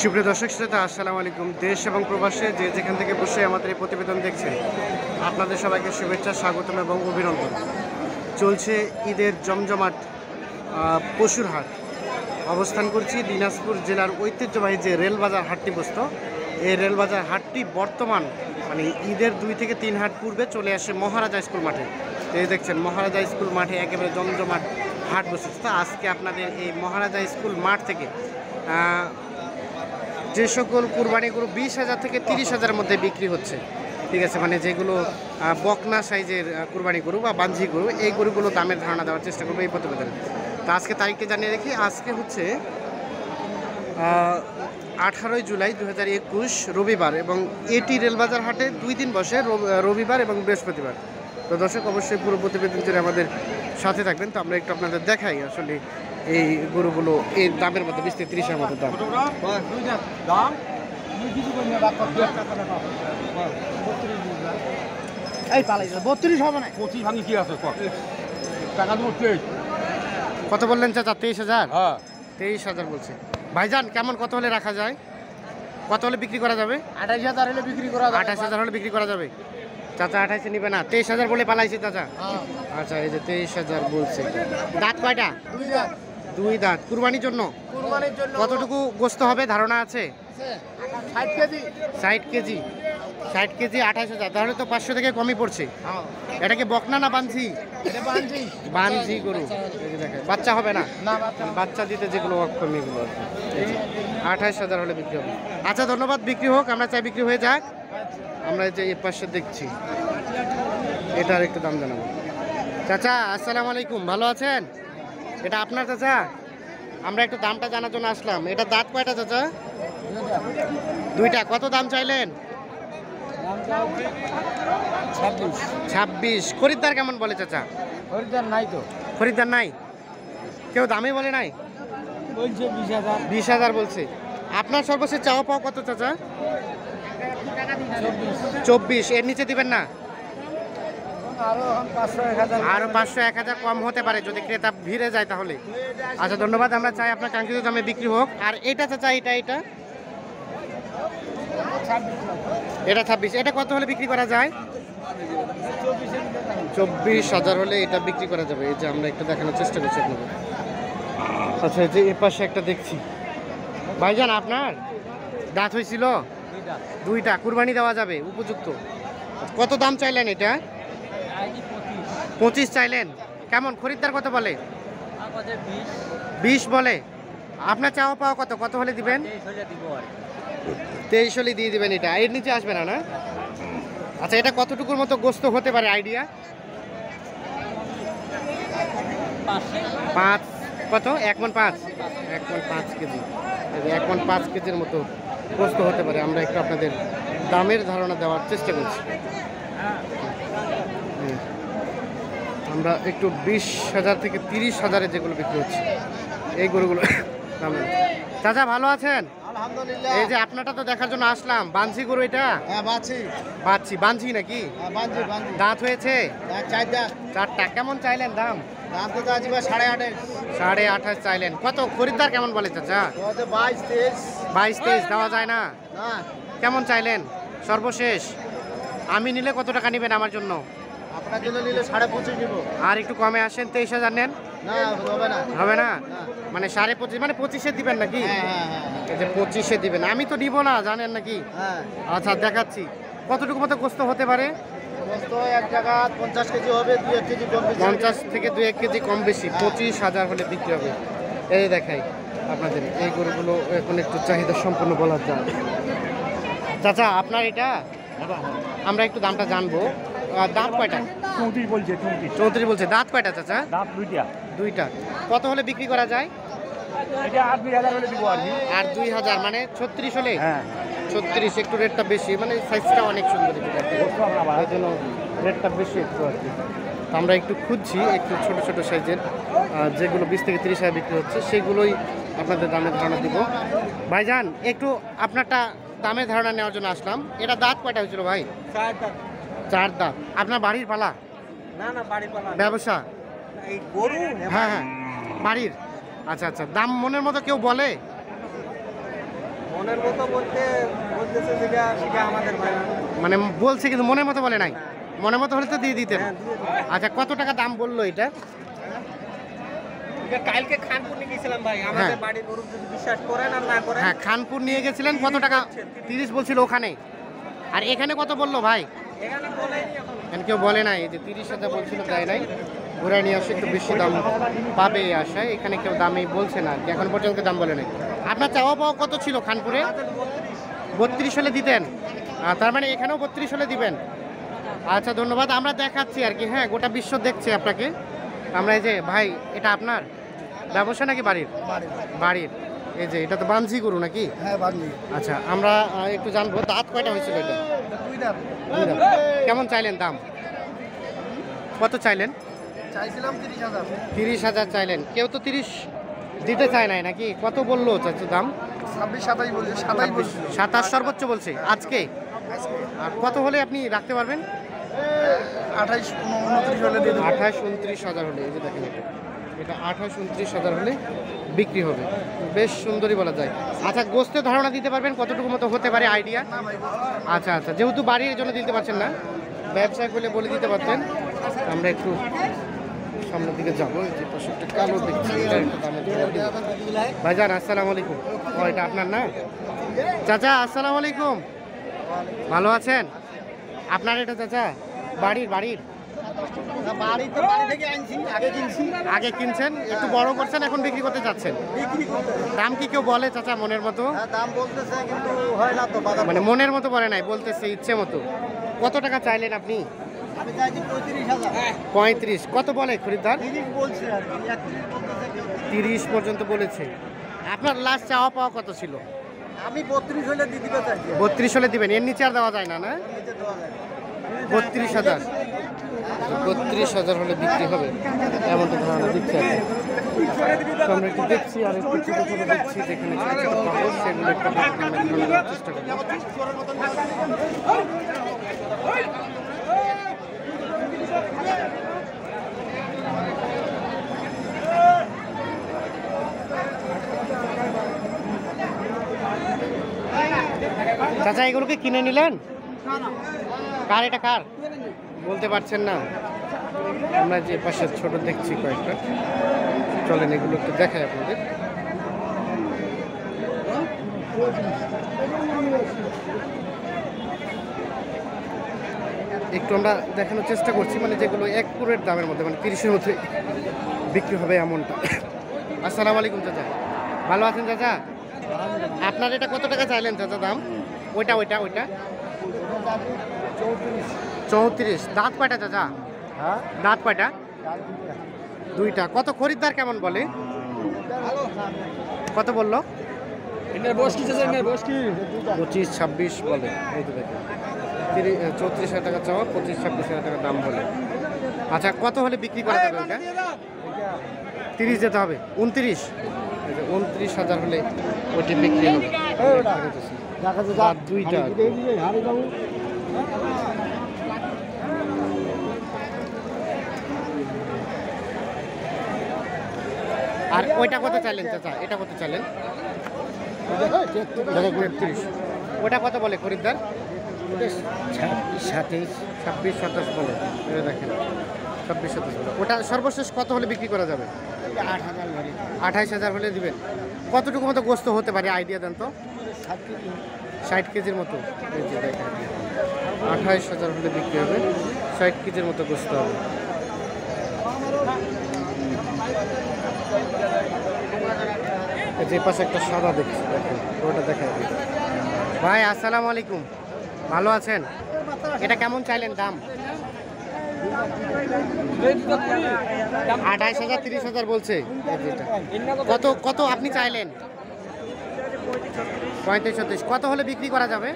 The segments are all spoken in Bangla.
সুপ্রিয় দর্শক শ্রোতা, আসসালামু আলাইকুম। দেশ এবং প্রবাসে যে যেখান থেকে বসে আমাদের এই প্রতিবেদন দেখছেন, আপনাদের সবাইকে শুভেচ্ছা, স্বাগতম এবং অভিনন্দন। চলছে ঈদের জমজমাট পশুর হাট। অবস্থান করছি দিনাজপুর জেলার ঐতিহ্যবাহী যে রেলবাজার হাটটি বসত, এই রেলবাজার হাটটি বর্তমান মানে ঈদের 2 থেকে 3 হাট পূর্বে চলে আসে মহারাজা স্কুল মাঠে। এই দেখছেন মহারাজা স্কুল মাঠে একেবারে জমজমাট হাট বসেছে। তো আজকে আপনাদের এই মহারাজা স্কুল মাঠ থেকে যে সকল কুরবানি গরু 20,000 থেকে 30,000-এর মধ্যে বিক্রি হচ্ছে, ঠিক আছে, মানে যেগুলো বকনা সাইজের কুরবানি গরু বা বাঞ্ঝি গরু, এই গরুগুলো দামের ধারণা দেওয়ার চেষ্টা করবো এই প্রতিবেদনে। তো আজকে তারিখটা জানিয়ে রাখি, আজকে হচ্ছে 18 জুলাই 2021 রবিবার, এবং এটি রেলবাজার হাটে 2 দিন বসে, রবিবার এবং বৃহস্পতিবার। তো দর্শক অবশ্যই পুরো প্রতিবেদন জুড়ে আমাদের সাথে থাকবেন। তো আমরা একটু আপনাদের দেখাই আসলে এই গরুগুলো এই দামের মধ্যে 20 থেকে 30-এর মধ্যে দাম। কত বললেন চাচা? 23,000? 23,000 বলছে ভাইজান। কেমন কত হলে রাখা যায়? কত হলে বিক্রি করা যাবে? 28,000 হলে বিক্রি করা যাবে। 28,000 হলে বিক্রি করা যাবে। চাচা 28-এ নিবে না? 23,000 বলে পালাইছে চাচা। আচ্ছা, এই যে 23,000 বলছে। দাঁত কয়টা? 2 দাঁত। 2 দাঁত। কুরবানির জন্য কতটুকু গোস্ত হবে ধারণা আছে? 60 কেজি। 60 কেজি। 60 কেজি 28,000, তাহলে তো 500 থেকে কমই পড়ছে। এটা কি বকনা না বাঞ্ঝি? এটা বানজি। বাঞ্ঝি গরু। এই যে দেখেন, বাচ্চা হবে না? না, বাচ্চা দিতে যেগুলো অক্ষম এগুলো আর কি। 28,000 হলে বিক্রি হবে। আচ্ছা, ধন্যবাদ। বিক্রি হোক, আমরা চাই বিক্রি হয়ে যাক। আমরা যে এর পাশে দেখছি, এটার একটু দাম জানাবো। চাচা আসসালামু আলাইকুম, ভালো আছেন? এটা আপনার চাচা? আমরা একটু দামটা জানার জন্য আসলাম। এটা দাঁত কয়টা চাচা? 2টা। কত দাম চাইলেন? 26। খরিদ্দার কেমন বলে চাচা? খরিদ্দার নাই তো। খরিদ্দার নাই? কেউ দামই বলে নাই? বলছে 20,000। 20,000 বলছে। আপনার সর্বশেষ চাওয়া পাওয়া কত চাচা? 24। এর নিচে দিবেন না? আরো 500-1000 কম হতে পারে যদি ক্রেতা ভিড়ে যায় তাহলে। আচ্ছা, ধন্যবাদ। আমরা চাই আপনার কাঙ্ক্ষিত দামে বিক্রি হোক। আর এটা চাচা, এটা 26। এটা কত হলে বিক্রি করা যায়? 24,000 হলে এটা বিক্রি করা যাবে। এই যে আমরা একটু দেখানোর চেষ্টা করছি আপনাদের। আচ্ছা, এই যে এর পাশে একটা দেখছি। ভাইজান আপনার দাঁত হয়েছিল? 2টা। কুরবানি দেওয়া যাবে, উপযুক্ত। কত দাম চাইলেন এটা? 25 চাইলেন। কেমন খরিদ্দার কত বলে? 20 বলে। আপনার চাওয়া পাওয়া কত? কত হলে দিবেন? 23 হলে দিয়ে দিবেন। এটা এর নিচে আসবে না? না। আচ্ছা, এটা কতটুকুর মতো গোস্ত হতে পারে আইডিয়া? 5। কত? 1 মণ 5? 1 মণ 5 কেজি। 1 মণ 5 কেজির মতো গোস্ত হতে পারে। আমরা একটু আপনাদের দামের ধারণা দেওয়ার চেষ্টা করছি। আমরা একটু 20,000 থেকে 30,000-এ যেগুলো বিক্রি হচ্ছে এই গরুগুলো দামে। চাচা ভালো আছেন? আলহামদুলিল্লাহ। এই যে আপনারটা তো দেখার জন্য আসলাম। বাঞ্ঝি গরু এটা? হ্যাঁ, বাচ্চি বাঞ্ঝি নাকি? হ্যাঁ, বানজি। দাঁত হয়েছে? 4 দাঁত। 4টা। কেমন চাইলেন দাম? দাম তো চাচ্ছি 28,500। 28.5 চাইলেন। কত খরিদ্দার কেমন বলে চাচা? 22-23। 22-23 দেওয়া যায় না? না, কেমন চাইলেন সর্বশেষ? আমি নিলে কত টাকা নেবেন আমার জন্য? আপনার জন্য নিলে 25.5 নিব। আর একটু কমে আসেন, 23,000 নেন। না, হবে না। হবে না? মানে 25.5, মানে 25-এ দিবেন নাকি? হ্যাঁ। এই যে 25-এ দিবেন। আমি তো নিব না, জানেন নাকি? হ্যাঁ। আচ্ছা, দেখাচ্ছি কতটুকু মতো গোস্ত হতে পারে। গোস্ত এক জায়গা 50 কেজি হবে, 2-1 কেজি কম বেশি। 50 থেকে 2-1 কেজি কম বেশি। 25,000 হলে বিক্রি হবে। এই দেখাই আপনাদের এই গরুগুলো এখন একটু চাহিদা সম্পন্ন বলা যায়। চাচা আপনার এটা আমরা একটু দামটা জানবো। দাঁত কয়টা? 34 বলছে। 34 বলছে। দাঁত কয়টা চাচা? দাঁত 2টা। 2টা। কত হলে বিক্রি করা যায়? এটা 2,000 হলে দিব আর কি। আর 2,000 মানে 36 হলে? হ্যাঁ। 36। একটু রেটটা বেশি, মানে সাইজটা অনেক সুন্দর এই জন্য রেটটা বেশি একটু আর কি। তো আমরা একটু খুঁজছি একটু ছোট ছোট সাইজের যেগুলো 20 থেকে 30 বিক্রি হচ্ছে, সেগুলোই আপনাদের দামের ধারণা দিব। ভাইজান একটু আপনারটা দামের ধারণা নেওয়ার জন্য আসলাম। এটা দাঁত কয়টা হয়েছিল ভাই? 4 দাঁত। 4 দাঁত। আপনার বাড়ির পালা? না, বাড়ি পালা। ব্যবসা? এই গরু? হ্যাঁ, বাড়ির। আচ্ছা। দাম মনের মতো কেউ বলে? মনের মতো বলতে বলতেছে যেটা সেটা আমাদের ভাই মানে বলছে কিন্তু মনের মতো বলে নাই, মনের মতো হলে তো দিয়ে দিতেন। আচ্ছা কত টাকা দাম বললো এটা? কালকে খানপুর নিয়ে গেছিলাম ভাই, আমাদের বাড়ির গরু যদি বিশ্বাস করেন আর না করেন। হ্যাঁ খানপুর নিয়ে গেছিলেন, কত টাকা? 30 বলছিল ওখানে। আর এখানে কত বললো ভাই? এখানে বলেনি এখন। এখানে কেউ বলে নাই, এই যে 30,000 বলছিল দেয় নাই। ঘোরা নিয়ে আসে একটু বেশি দাম পাবে এই আশায়, এখানে কেউ দামই বলছে না, এখন পর্যন্ত দাম বলে নাই। আপনার চাওয়া পাওয়া কত ছিল খানপুরে? 32 হলে দিতেন? তার মানে এখানেও 32 হলে দিবেন। আচ্ছা ধন্যবাদ, আমরা দেখাচ্ছি আর কি। হ্যাঁ গোটা বিশ্ব দেখছে আপনাকে। আমরা এই যে ভাই, এটা আপনার ব্যবসা নাকি বাড়ির? বাড়ির। এই যে এটা তো বানজি গরু নাকি? হ্যাঁ বাড়লি। আচ্ছা আমরা একটু জানবো, দাঁত কয়টা হয়েছিল এটা? দুই দাম। দুই দাঁত। কেমন চাইলেন দাম? কত চাইলেন? চাইছিলাম 30,000। 30,000 চাইলেন, কেউ তো 30 দিতে চায় নাই নাকি? কত বললো চাচু দাম? 26-27 বলছে, 27 বলছে। 27 সর্বোচ্চ বলছে আজকে। আর কত হলে আপনি রাখতে পারবেন? 28-29 হলে দিয়ে দেবো। 28-29,000 হলে, এই যে দেখেন এটা 28-29,000 হলে বিক্রি হবে। বেশ সুন্দরই বলা যায়। আচ্ছা গোস্তের ধারণা দিতে পারবেন কতটুকু মতো হতে পারে আইডিয়া? না ভাই, আচ্ছা আচ্ছা, যেহেতু বাড়ির জন্য দিতে পারছেন না, ব্যবসায় করলে বলে দিতে পারতেন। আমরা একটু সামনের দিকে যাবো, যে পাশে একটা কালো দেখছি, এটা একটু দামের ধারণা দিব। ভাইজান আসসালামু আলাইকুম। ও এটা আপনার না? চাচা আসসালামু আলাইকুম, ভালো আছেন? আপনার এটা চাচা বাড়ির? বাড়ির বাড়ি তো বাড়ি থেকে আনছি, আগে কিনছি। আগে কিনছেন, একটু বড় করছেন, এখন বিক্রি করতে যাচ্ছেন। বিক্রি করতে। দাম কি কেউ বলে চাচা মনের মতো? হ্যাঁ দাম বলতেছে কিন্তু হয় না তো বাজার। মানে মনের মতো বলে নাই, বলতেছে ইচ্ছে মতো। কত টাকা চাইলেন আপনি? আমি চাইছি 35,000। 35। কত বলে খরিদ্দার? 30 বলছে আর কি, 31 বলতেছে। 30 পর্যন্ত বলেছে। আপনার লাস্ট চাওয়া পাওয়া কত ছিল? আমি 32 হলে দিয়ে দিতে চাইছি। 32 হলে দিবেন, এর নিচে আর দেওয়া যায় না? না নিচে দেওয়া যায় না। 32,000। 32,000 হলে বিক্রি হবে এমনটা ধারণা দিচ্ছে আর কি। তো আমরা একটু দেখছি, আর একটু ছোটো ছোটো দেখছি, যেখানে ছোটো ছোটো পাবো সেগুলো একটু দামের ধারণা দেওয়ার চেষ্টা করবো। চাচা এগুলোকে কিনে নিলেন? কার এটা, কার বলতে পারছেন না? আমরা যে পাশে ছোট দেখছি কয়েকটা, চলেন এগুলো একটু দেখাই আপনাদের। একটু আমরা দেখানোর চেষ্টা করছি, মানে যেগুলো একুরেট দামের মধ্যে, মানে 30-এর মধ্যে বিক্রি হবে এমনটা। আসসালামু আলাইকুম চাচা, ভালো আছেন চাচা? আপনার এটা কত টাকা চাইলেন চাচা দাম? ওইটা ওইটা ওইটা 34। দাঁত কয়টা চাচা? হ্যাঁ দাঁত কয়টা? দুইটা। কত খরিদ্দার কেমন বলে? কত বললো? 25-26 বলে। এই তো দেখেন 34,000 টাকা চাওয়া, 25-26,000 টাকা দাম বলে। আচ্ছা কত হলে বিক্রি করা যাবে ওইটা? 30 যেতে হবে। 29। 29,000 হলে ওইটি বিক্রি হবে। দাঁত দুইটা। আর ওইটা কত চাইলেন চাচা? এটা কত চাইলেন? 33। ওটা কত বলে খরিদ্দার? 26-27 বলে। এই দেখেন 26-27 বলে। ওটা সর্বশেষ কত হলে বিক্রি করা যাবে? 28,000 হলে দিবেন। কতটুকু মতো গোস্ত হতে পারে আইডিয়া দেন তো? 60 কেজির মতো। এই যে দেখেন 28,000 হলে বিক্রি হবে, 60 কেজির মতো গোস্ত হবে। যে পাশে একটা সাদা দেখছি, দেখেন ওটা দেখাই। ভাই আসসালামু আলাইকুম, ভালো আছেন? এটা কেমন চাইলেন দাম? 28,000 30,000 বলছে। কত কত আপনি চাইলেন? 35-36। কত হলে বিক্রি করা যাবে?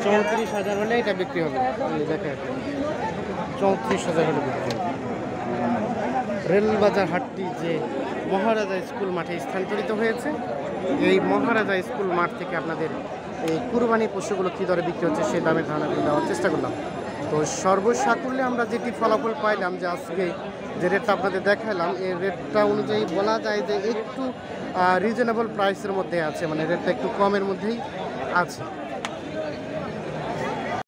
34,000 হলে এটা বিক্রি হবে। দেখেন 34,000 হলে বিক্রি হবে। রেলবাজার হাটটি যে মহারাজা স্কুল মাঠে স্থানান্তরিত হয়েছে, এই মহারাজা স্কুল মাঠ থেকে আপনাদের এই কুরবানি পশুগুলো কী দরে বিক্রি হচ্ছে সেই দামের ধারণা দেওয়ার চেষ্টা করলাম। তো সর্বসাকুল্যে আমরা যেটি ফলাফল পাইলাম যে আজকে যে রেটটা আপনাদের দেখালাম এই রেটটা অনুযায়ী বলা যায় যে একটু রিজনেবল প্রাইসের মধ্যে আছে, মানে রেটটা একটু কমের মধ্যেই আছে।